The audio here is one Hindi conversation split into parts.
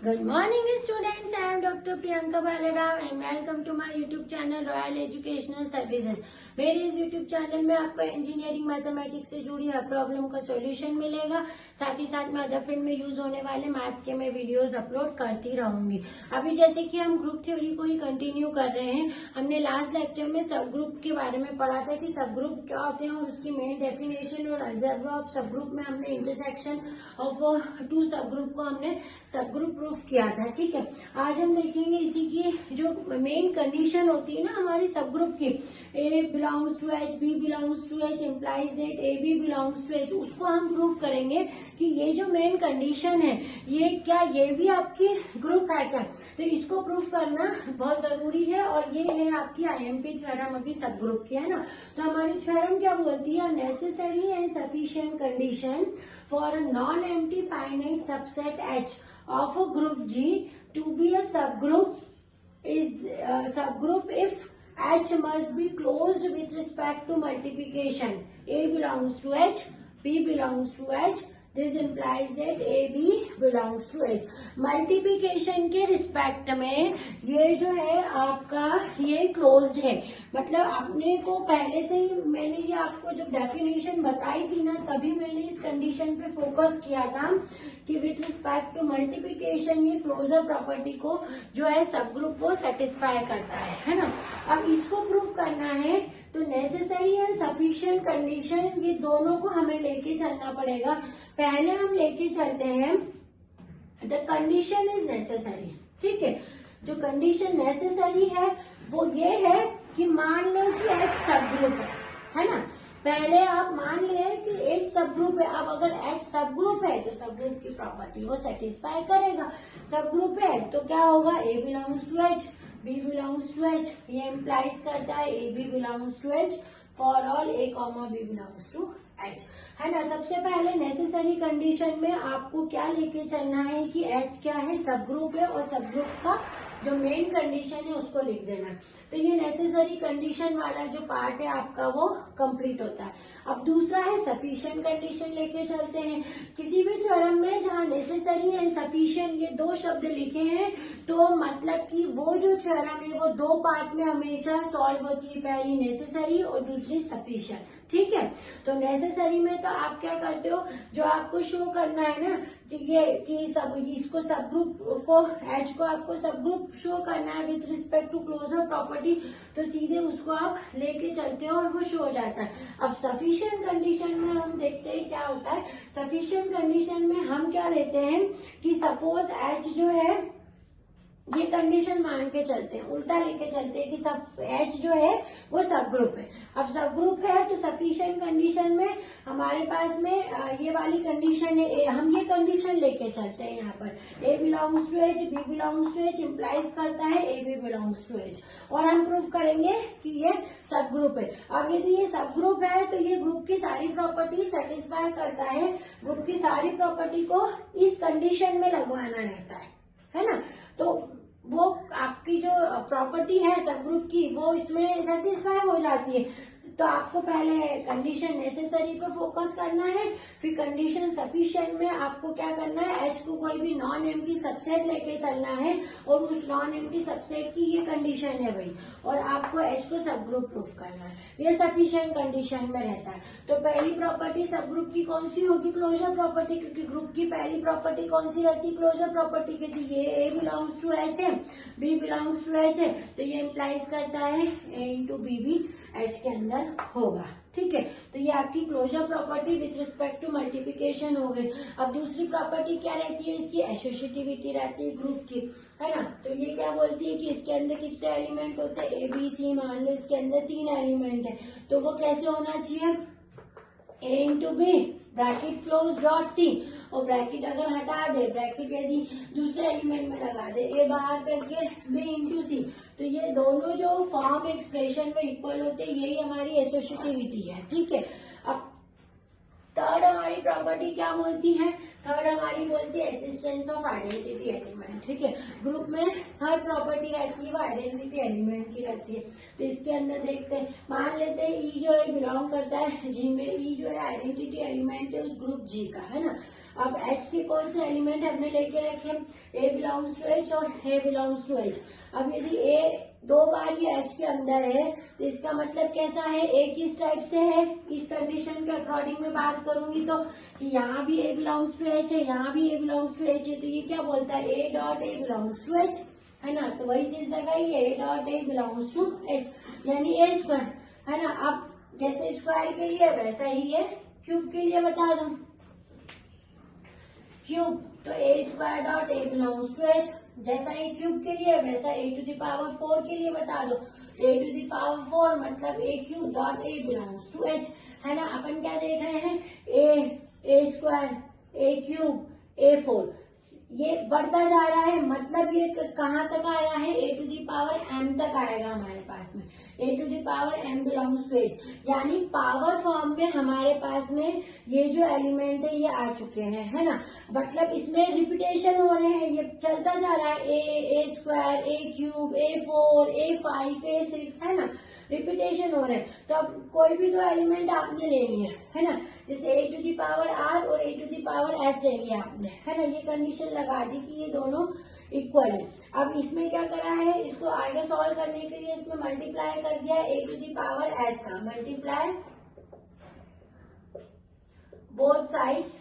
Good morning students, I am Dr. Priyanka Balarao and welcome to my YouTube channel Royal Educational Services। मेरे इस YouTube चैनल में आपको इंजीनियरिंग मैथमेटिक्स से जुड़ी हर प्रॉब्लम का सॉल्यूशन मिलेगा। साथ ही साथ में अदर फील्ड में यूज होने वाले मैथ्स के मैं वीडियोस अपलोड करती रहूंगी। अभी जैसे कि हम ग्रुप थ्योरी को ही कंटिन्यू कर रहे हैं, हमने लास्ट लेक्चर में सब ग्रुप के बारे में पढ़ा था कि सब ग्रुप क्या होते हैं और उसकी मेन डेफिनेशन और अलजेब्रा ऑफ सब ग्रुप में हमने इंटरसेक्शन ऑफ टू सब ग्रुप को हमने सब ग्रुप प्रूफ किया था। ठीक है, आज हम देखेंगे इसी की जो मेन कंडीशन होती है ना हमारी सब ग्रुप की, A belongs to H, B belongs to H implies that A B belongs to H. उसको हम प्रूव करेंगे कि ये जो मेन कंडीशन है ये क्या ये भी आपकी ग्रुप है क्या, तो इसको प्रूव करना बहुत जरूरी है। और ये है आपकी आईएमपी थ्योरम अभी सब ग्रुप की है ना। तो हमारी थ्योरम क्या बोलती है, necessary and sufficient condition for a non empty finite subset H of a group G to be a subgroup is subgroup if H must be closed with respect to multiplication. A belongs to H, B belongs to H. This implies that A, B belongs to H. Multiplication के रिस्पेक्ट में ये जो है आपका ये क्लोज्ड है, मतलब आपने को पहले से ही मैंने ये आपको जब डेफिनेशन बताई थी ना तभी मैंने इस कंडीशन पे फोकस किया था कि विथ रिस्पेक्ट टू मल्टीप्लिकेशन ये क्लोजर प्रॉपर्टी को जो है सब ग्रुप को सेटिस्फाई करता है ना। अब इसको प्रूव करना है तो नेसेसरी एंड सफिशिएंट कंडीशन ये दोनों को हमें लेके चलना पड़ेगा। पहले हम लेके चलते हैं द कंडीशन इज नेसेसरी। ठीक है, जो कंडीशन नेसेसरी है वो ये है कि मान लो कि एच सब ग्रुप है ना। पहले आप मान ले कि एच सब ग्रुप है। अब अगर एच सब ग्रुप है तो सब ग्रुप की प्रॉपर्टी वो सेटिस्फाई करेगा। सब ग्रुप है तो क्या होगा, A belongs to H, B belongs to H. ये इम्प्लाइज करता है A B belongs to H for all A comma B belongs to H, है ना। सबसे पहले नेसेसरी कंडीशन में आपको क्या लेके चलना है कि एच क्या है, सब ग्रुप है और सब ग्रुप का जो मेन कंडीशन है उसको लिख देना। तो ये नेसेसरी कंडीशन वाला जो पार्ट है आपका वो कंप्लीट होता है। अब दूसरा है सफिशिएंट कंडीशन लेके चलते हैं। किसी भी थ्योरम में जहाँ नेसेसरी एंड सफिशिएंट ये दो शब्द लिखे हैं तो मतलब कि वो जो थ्योरम है वो दो पार्ट में हमेशा सॉल्व होती है, पहली नेसेसरी और दूसरी सफिशिएंट। ठीक है, तो नेसेसरी में तो आप क्या करते हो, जो आपको शो करना है ना ये कि सब इसको सब ग्रुप को एच को आपको सब ग्रुप शो करना है with respect to closure property, तो सीधे उसको आप लेके चलते हो और वो शो हो जाता है। अब सफिशिएंट कंडीशन में हम देखते हैं क्या होता है। सफिशिएंट कंडीशन में हम क्या लेते हैं कि सपोज एच जो है ये कंडीशन मान के चलते हैं, उल्टा लेके चलते हैं कि सब एच जो है वो सब ग्रुप है। अब सब ग्रुप है तो सफिशिएंट कंडीशन में हमारे पास में ये वाली कंडीशन है, हम ये कंडीशन लेके चलते हैं यहाँ पर A belongs to H, B belongs to H implies करता है A B belongs to H, और हम प्रूव करेंगे कि ये सब ग्रुप है। अब यदि ये सब ग्रुप है तो ये ग्रुप की सारी प्रॉपर्टी सेटिस्फाई करता है। ग्रुप की सारी प्रॉपर्टी को इस कंडीशन में लगवाना रहता है ना। तो वो आपकी जो प्रॉपर्टी है सब ग्रुप की वो इसमें सेटिस्फाई हो जाती है। तो आपको पहले कंडीशन नेसेसरी पे फोकस करना है, फिर कंडीशन सफिशिएंट में आपको क्या करना है, एच को कोई भी नॉन एम्प्टी सबसेट लेके चलना है और उस नॉन एम्प्टी सबसेट की ये कंडीशन है भाई, और आपको एच को सब ग्रुप प्रूफ करना है। ये सफिशिएंट कंडीशन में रहता है। तो पहली प्रॉपर्टी सब ग्रुप की कौन सी होगी, क्लोजर प्रॉपर्टी, क्योंकि ग्रुप की पहली प्रॉपर्टी कौन सी रहती है, क्लोजर प्रॉपर्टी की। थी ये ए बिलोंग्स टू एच है, बी बिलोंग्स टू एच है, तो ये इम्प्लाइज करता है ए इंटू बी भी एच के अंदर होगा। ठीक है, तो ये आपकी closure property with respect to multiplication हो गई। अब दूसरी प्रॉपर्टी क्या रहती है, इसकी एसोसिएटिविटी रहती है ग्रुप की, है ना। तो ये क्या बोलती है कि इसके अंदर कितने एलिमेंट होते हैं, ए बी सी, मान लो इसके अंदर 3 एलिमेंट है, तो वो कैसे होना चाहिए, A into B bracket close dot C, और ब्रैकेट अगर हटा दे, ब्रैकेट यदि दूसरे एलिमेंट में लगा दे, ए बाहर करके बी इंटू सी, तो ये दोनों जो फॉर्म एक्सप्रेशन में इक्वल होते हैं, यही हमारी एसोसिएटिविटी है। ठीक है, अब थर्ड हमारी प्रॉपर्टी क्या बोलती है, थर्ड हमारी बोलती है एक्सिस्टेंस ऑफ आइडेंटिटी एलिमेंट। ठीक है, ग्रुप में थर्ड प्रॉपर्टी रहती है वो आइडेंटिटी एलिमेंट की रहती है। तो इसके अंदर देखते हैं, मान लेते हैं ई जो है बिलोंग करता है जी में, ई जो है आइडेंटिटी एलिमेंट है उस ग्रुप जी का, है ना। अब H के कौन से एलिमेंट हमने लेके रखे, A बिलोंग्स टू H और A बिलोंग्स टू H। अब यदि A 2 बार ये H के अंदर है तो इसका मतलब कैसा है, A किस टाइप से है, इस कंडीशन के अकॉर्डिंग में बात करूंगी तो कि यहाँ भी A बिलोंग्स टू H है, यहाँ भी A बिलोंग्स टू H है, तो ये क्या बोलता है, A dot A belongs to H, है ना। तो वही चीज लगाई, A dot A belongs to H, यानी A स्क्वायर, है ना। अब जैसे स्क्वायर के लिए वैसा ही है क्यूब के लिए बता दो, क्यूब तो A square dot A belongs to H, जैसा ही क्यूब के लिए वैसा A टू द पावर 4 के लिए बता दो, A टू द पावर 4 मतलब A cube dot A belongs to H, है ना। अपन क्या देख रहे हैं, A square A cube A4, ये बढ़ता जा रहा है, मतलब ये कहाँ तक आ रहा है, A to the power M तक आएगा हमारे पास में, A to the power M belongs to H, यानी पावर फॉर्म में हमारे पास में ये जो एलिमेंट है ये आ चुके हैं, है ना। मतलब इसमें रिपीटेशन हो रहे हैं, ये चलता जा रहा है, A square A cube A4 A5 A6, है ना, रिपीटेशन हो रहा है। तो अब कोई भी दो एलिमेंट आपने ले लिया, है ना, जैसे A to the power R और A to the power S ले लिया आपने, है ना, ये कंडीशन लगा दी कि ये दोनों इक्वल है। अब इसमें क्या करा है, इसको आगे सॉल्व करने के लिए इसमें मल्टीप्लाई कर दिया A to the power S का, multiply both sides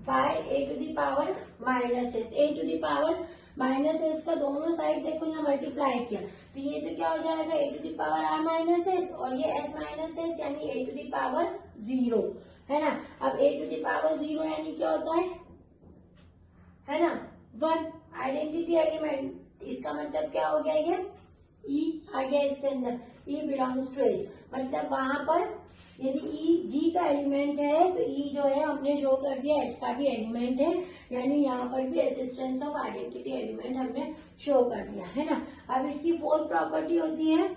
by A to the power minus S, A to the power minus S का दोनों साइड देखो यहाँ मल्टीप्लाई किया तो ये तो क्या हो जाएगा, A to the power R minus S और ये S माइनस एस, यानी A टू दी पावर 0, है ना। अब A टू दी पावर 0 यानी क्या होता है ना, 1 आइडेंटिटी एलिमेंट, इसका मतलब क्या हो गया, ये E आ गया इसके अंदर, E बिलोंग्स टू H, मतलब वहां पर यदि E G का एलिमेंट है तो E जो है हमने शो कर दिया H का भी एलिमेंट है, यानी यहाँ पर भी एक्सिस्टेंस ऑफ आइडेंटिटी एलिमेंट हमने शो कर दिया, है ना। अब इसकी फोर्थ प्रॉपर्टी होती है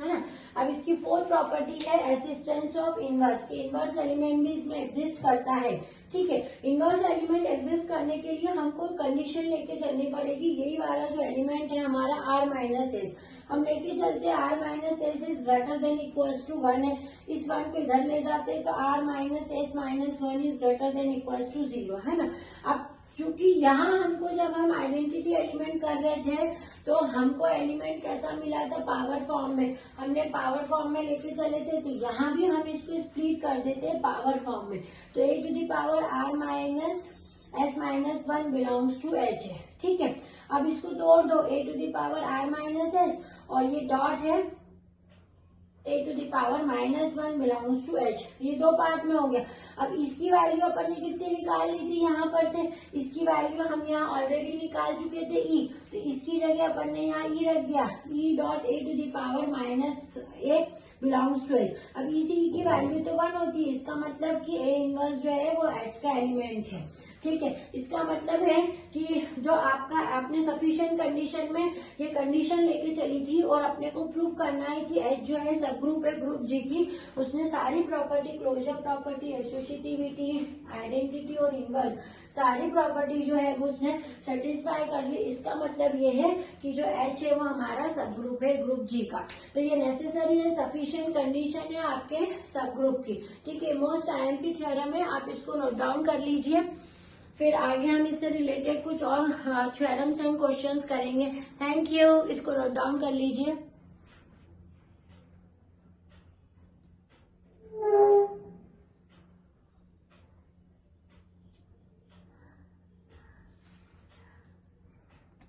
ना, अब इसकी फोर्थ प्रॉपर्टी है एक्सिस्टेंस ऑफ इनवर्स, के इनवर्स एलिमेंट भी इसमें एग्जिस्ट करता है, ठीक है। इनवर्स एलिमेंट एग्जिस्ट करने के लिए हमको कंडीशन लेके चलनी पड़ेगी, यही वाला जो एलिमेंट है हमारा R माइनस एस, हम लेके चलते हैं R minus S is greater than equals to 1 है, इस 1 को इधर ले जाते हैं तो R minus S minus 1 is greater than equals to 0, है ना। अब चूंकि यहाँ हमको जब हम आइडेंटिटी एलिमेंट कर रहे थे तो हमको एलिमेंट कैसा मिला था, पावर फॉर्म में, हमने पावर फॉर्म में लेके चले थे, तो यहाँ भी हम इसको स्प्लिट कर देते हैं पावर फॉर्म में, तो A to the power R minus S minus 1 belongs to H है, ठीक है। अब इसको तोड़ दो, A to the power R minus S और ये डॉट है A to the power minus 1 belongs to H, ये दो पार्ट में हो गया। अब इसकी वैल्यू अपन ने कितनी निकाल ली थी, यहाँ पर से इसकी वैल्यू हम यहाँ ऑलरेडी निकाल चुके थे E, तो इसकी जगह अपन ने यहाँ E रख दिया, E dot A to the power minus A belongs to H। अब इसी की वैल्यू तो 1 होती है, इसका मतलब कि A इनवर्स जो है वो H का एलिमेंट है, ठीक है। इसका मतलब है कि जो आपने सफिशिएंट कंडीशन में ये कंडीशन लेके चली थी और अपने को प्रूव करना है कि H जो है सब ग्रुप है ग्रुप G की, उसने सारी property, closure property, associativity, identity और इनवर्स सारी प्रॉपर्टी जो है वो उसने सेटिस्फाई कर ली। इसका मतलब ये है कि जो H है वो हमारा सब ग्रुप है ग्रुप G का, तो ये नेसेसरी है, सफिशिएंट कंडीशन है आपके सब ग्रुप की, ठीक है। मोस्ट IMP थ्योरम है, आप इसको नोट डाउन कर लीजिए, फिर आगे हम इससे रिलेटेड कुछ और थ्योरम्स एंड क्वेश्चंस करेंगे। थैंक यू, इसको नोट डाउन कर लीजिए।